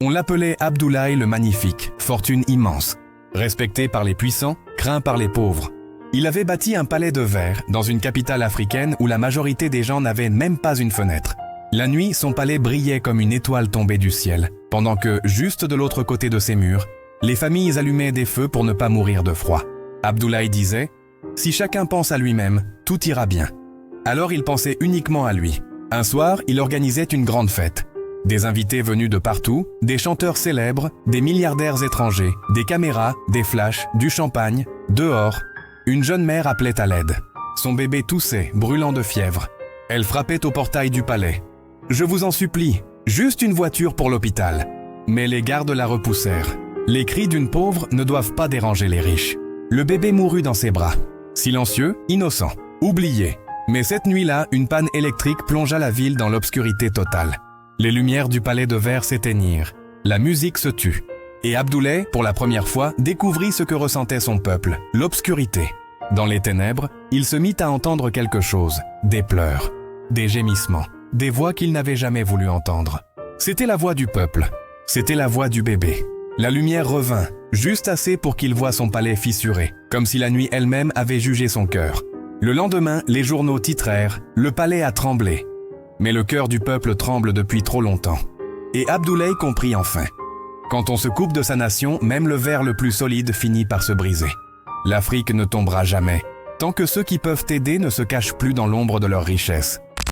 On l'appelait Abdoulaye le Magnifique, fortune immense. Respecté par les puissants, craint par les pauvres. Il avait bâti un palais de verre dans une capitale africaine où la majorité des gens n'avaient même pas une fenêtre. La nuit, son palais brillait comme une étoile tombée du ciel, pendant que, juste de l'autre côté de ses murs, les familles allumaient des feux pour ne pas mourir de froid. Abdoulaye disait « Si chacun pense à lui-même, tout ira bien ». Alors il pensait uniquement à lui. Un soir, il organisait une grande fête. Des invités venus de partout, des chanteurs célèbres, des milliardaires étrangers, des caméras, des flashs, du champagne, dehors. Une jeune mère appelait à l'aide. Son bébé toussait, brûlant de fièvre. Elle frappait au portail du palais. « Je vous en supplie, juste une voiture pour l'hôpital ». Mais les gardes la repoussèrent. Les cris d'une pauvre ne doivent pas déranger les riches. Le bébé mourut dans ses bras. Silencieux, innocent, oublié. Mais cette nuit-là, une panne électrique plongea la ville dans l'obscurité totale. Les lumières du palais de verre s'éteignirent. La musique se tut. Et Abdoulaye, pour la première fois, découvrit ce que ressentait son peuple, l'obscurité. Dans les ténèbres, il se mit à entendre quelque chose, des pleurs, des gémissements, des voix qu'il n'avait jamais voulu entendre. C'était la voix du peuple, c'était la voix du bébé. La lumière revint, juste assez pour qu'il voie son palais fissuré, comme si la nuit elle-même avait jugé son cœur. Le lendemain, les journaux titrèrent « Le palais a tremblé ». Mais le cœur du peuple tremble depuis trop longtemps. Et Abdoulaye comprit enfin. Quand on se coupe de sa nation, même le verre le plus solide finit par se briser. L'Afrique ne tombera jamais, tant que ceux qui peuvent aider ne se cachent plus dans l'ombre de leur richesse.